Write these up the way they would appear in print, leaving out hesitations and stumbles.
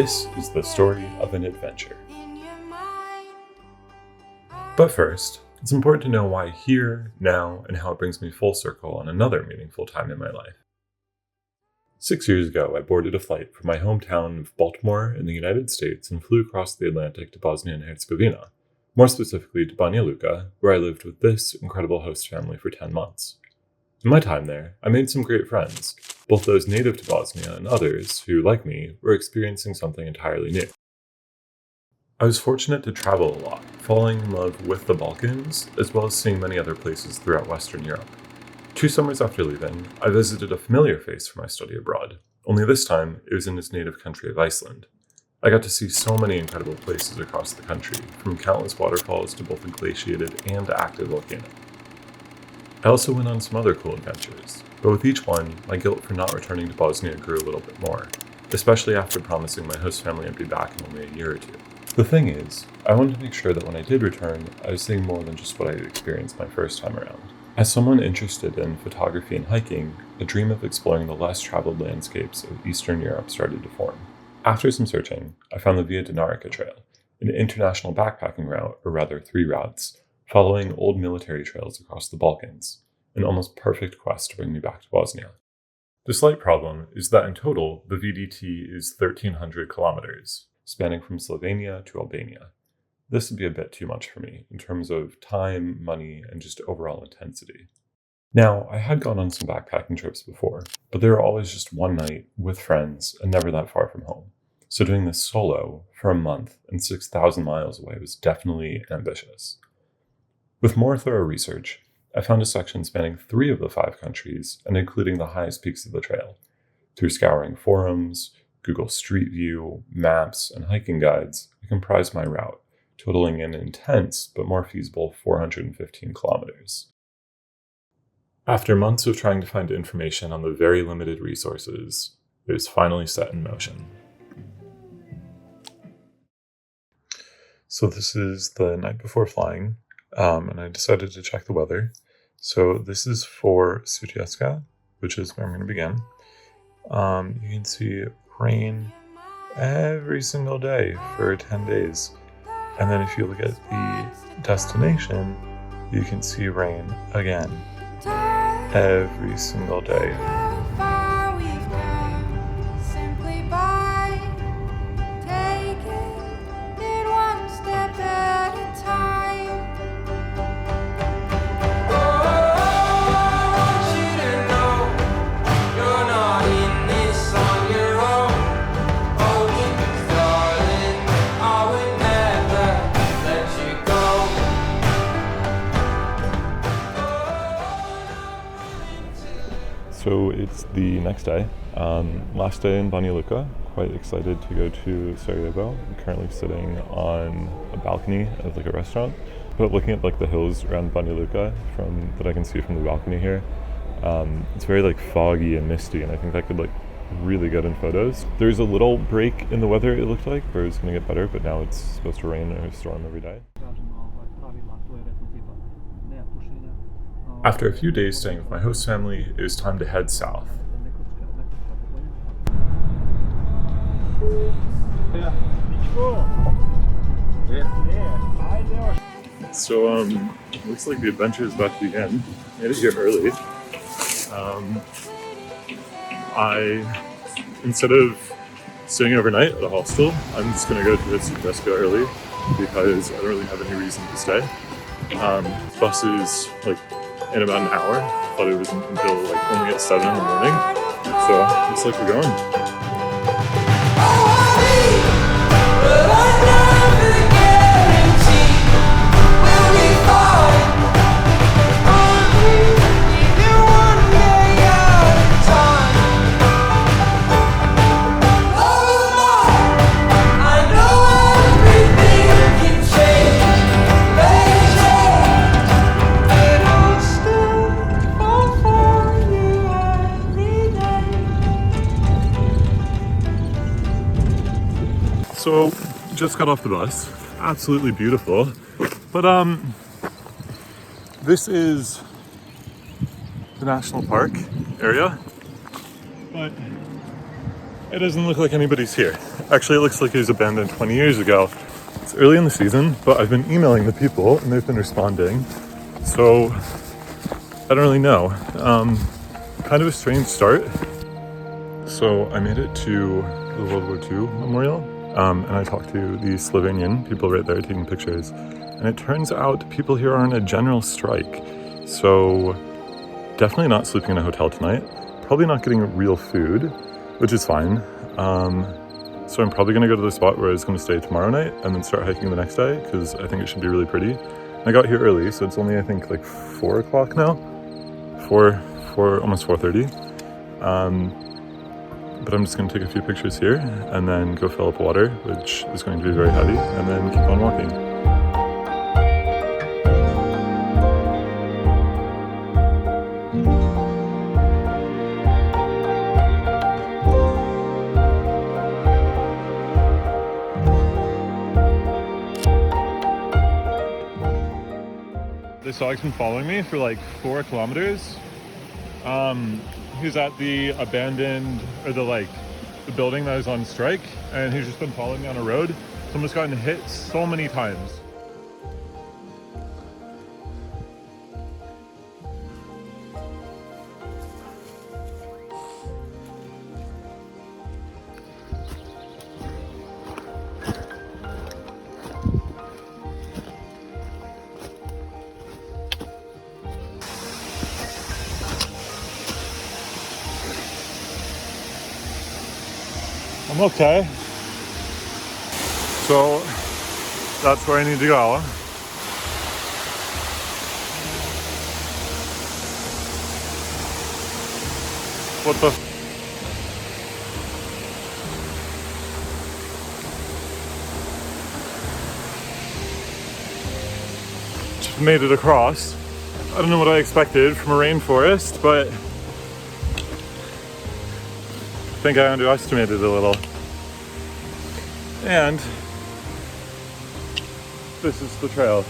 This is the story of an adventure. But first, it's important to know why here, now, and how it brings me full circle on another meaningful time in my life. 6 years ago, I boarded a flight from my hometown of Baltimore in the United States and flew across the Atlantic to Bosnia and Herzegovina, more specifically to Banja Luka, where I lived with this incredible host family for 10 months. In my time there, I made some great friends, both those native to Bosnia and others who, like me, were experiencing something entirely new. I was fortunate to travel a lot, falling in love with the Balkans, as well as seeing many other places throughout Western Europe. 2 summers after leaving, I visited a familiar face for my study abroad, only this time it was in his native country of Iceland. I got to see so many incredible places across the country, from countless waterfalls to both a glaciated and active volcano. I also went on some other cool adventures, but with each one, my guilt for not returning to Bosnia grew a little bit more, especially after promising my host family I'd be back in only a year or 2. The thing is, I wanted to make sure that when I did return, I was seeing more than just what I had experienced my first time around. As someone interested in photography and hiking, a dream of exploring the less traveled landscapes of Eastern Europe started to form. After some searching, I found the VIA DINARICA Trail, an international backpacking route, or rather 3 routes, following old military trails across the Balkans, an almost perfect quest to bring me back to Bosnia. The slight problem is that in total, the VDT is 1,300 kilometers, spanning from Slovenia to Albania. This would be a bit too much for me in terms of time, money, and just overall intensity. Now, I had gone on some backpacking trips before, but they were always just one night with friends and never that far from home. So doing this solo for a month and 6,000 miles away was definitely ambitious. With more thorough research, I found a section spanning 3 of the 5 countries and including the highest peaks of the trail. Through scouring forums, Google Street View, maps, and hiking guides, I comprised my route, totaling an intense but more feasible 415 kilometers. After months of trying to find information on the very limited resources, it was finally set in motion. So this is the night before flying, and I decided to check the weather. So this is for Sutjeska, which is where I'm going to begin. You can see rain every single day for 10 days. And then if you look at the destination, you can see rain again every single day. So it's the next day, last day in Banja Luka. Quite excited to go to Sarajevo. I'm currently sitting on a balcony of a restaurant, but looking at the hills around Banja Luka that I can see from the balcony here. It's very foggy and misty, and I think that could look really good in photos. There's a little break in the weather, it looked like, where it's going to get better, but now it's supposed to rain or storm every day. After a few days staying with my host family, it was time to head south. So, looks like the adventure is about to begin. I made it here early. Instead of staying overnight at a hostel, I'm just going to go to Sutjeska early because I don't really have any reason to stay. Bus is in about an hour, but it wasn't until only at 7 in the morning. So looks like we're going. So, just got off the bus. Absolutely beautiful. But this is the national park area. But It doesn't look like anybody's here. Actually, it looks like it was abandoned 20 years ago. It's early in the season, but I've been emailing the people and they've been responding. So I don't really know. Kind of a strange start. So I made it to the World War II memorial, and I talked to the Slovenian people right there taking pictures. And it turns out people here are on a general strike. So definitely not sleeping in a hotel tonight. Probably not getting real food, which is fine. So I'm probably gonna go to the spot where I was gonna stay tomorrow night and then start hiking the next day, because I think it should be really pretty. I got here early, so it's only, I think, like 4 o'clock now. 4, almost 4:30. But I'm just gonna take a few pictures here and then go fill up water, which is going to be very heavy, and then keep on walking. This dog's been following me for like 4 kilometers. He's at the abandoned, or the building that was on strike, and he's just been following me on a road. So almost gotten hit so many times. I'm okay. So that's where I need to go. What the? Just made it across. I don't know what I expected from a rainforest, but I think I underestimated a little. And this is the trail.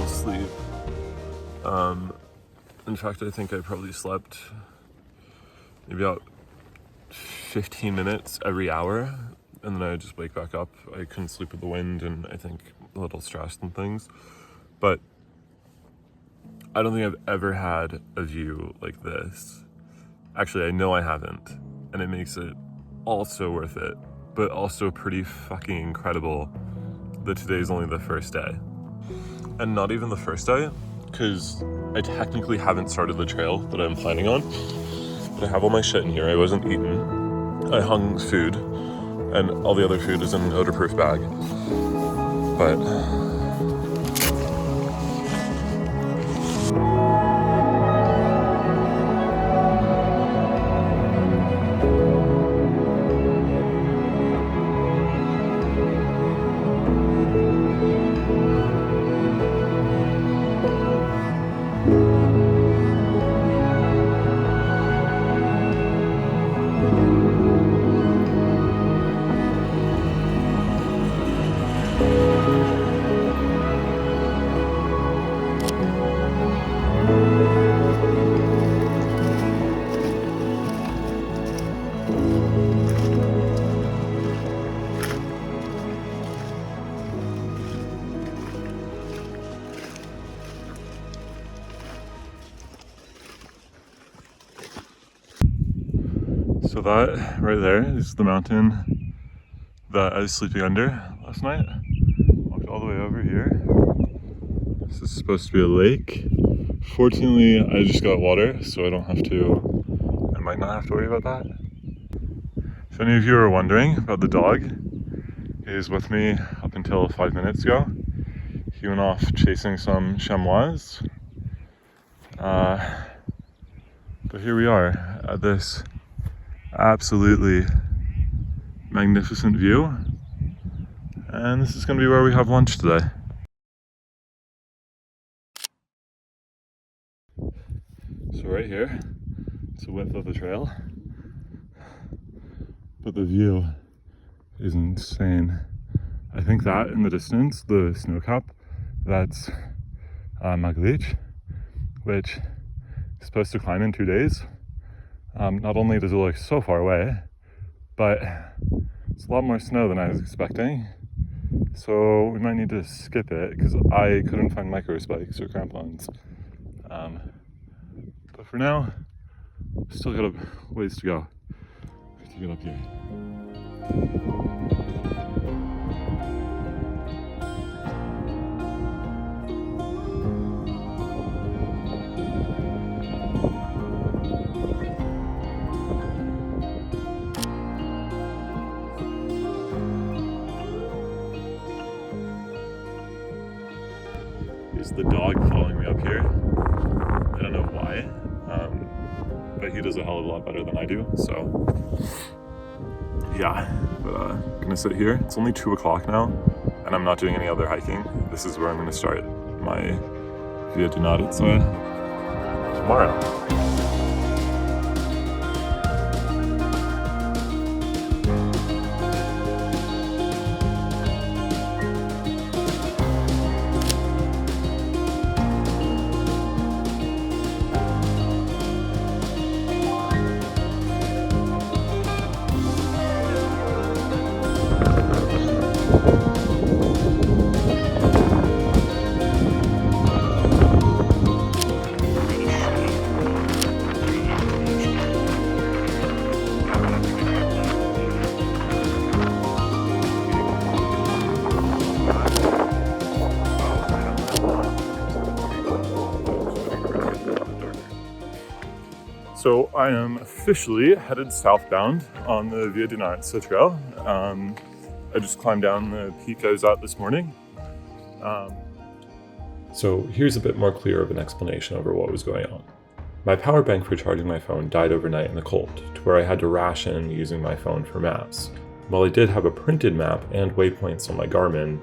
Sleep. In fact, I think I probably slept maybe about 15 minutes every hour, and then I would just wake back up. I couldn't sleep with the wind, and I think a little stressed and things. But I don't think I've ever had a view like this. Actually, I know I haven't, and it makes it also worth it, but also pretty fucking incredible that today's only the first day. And not even the first day, because I technically haven't started the trail that I'm planning on. But I have all my shit in here. I wasn't eating. I hung food, and all the other food is in an odor-proof bag. But so that right there is the mountain that I was sleeping under last night. Walked all the way over here. This is supposed to be a lake. Fortunately, I just got water, so I don't have to, I might not have to worry about that. If any of you are wondering about the dog, he is with me up until 5 minutes ago. He went off chasing some chamois. But here we are at this absolutely magnificent view, and this is going to be where we have lunch today. So right here, it's the width of the trail, but the view is insane. I think that in the distance, the snow cap, that's Maglic, which is supposed to climb in 2 days. Not only does it look so far away, but it's a lot more snow than I was expecting. So we might need to skip it because I couldn't find micro spikes or crampons. But for now, still got a ways to go to get up here. Here's the dog following me up here. I don't know why, but he does a hell of a lot better than I do, so yeah. But gonna sit here. It's only 2 o'clock now, and I'm not doing any other hiking. This is where I'm gonna start my VIA DINARICA tomorrow. So I am officially headed southbound on the VIA DINARICA trail. I just climbed down the peak I was at this morning. So here's a bit more clear of an explanation over what was going on. My power bank for charging my phone died overnight in the cold, to where I had to ration using my phone for maps. While I did have a printed map and waypoints on my Garmin,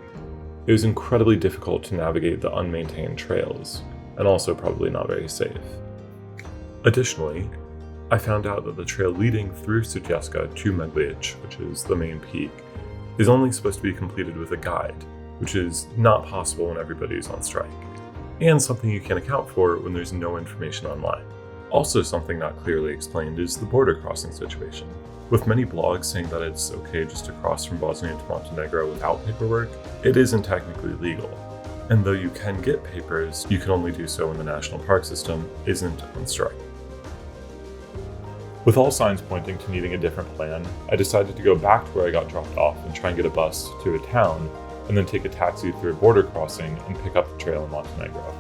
it was incredibly difficult to navigate the unmaintained trails, and also probably not very safe. Additionally, I found out that the trail leading through Sutjeska to Maglic, which is the main peak, is only supposed to be completed with a guide, which is not possible when everybody is on strike, and something you can't account for when there's no information online. Also, something not clearly explained is the border crossing situation. With many blogs saying that it's okay just to cross from Bosnia to Montenegro without paperwork, it isn't technically legal. And though you can get papers, you can only do so when the national park system isn't on strike. With all signs pointing to needing a different plan, I decided to go back to where I got dropped off and try and get a bus to a town, and then take a taxi through a border crossing and pick up the trail in Montenegro.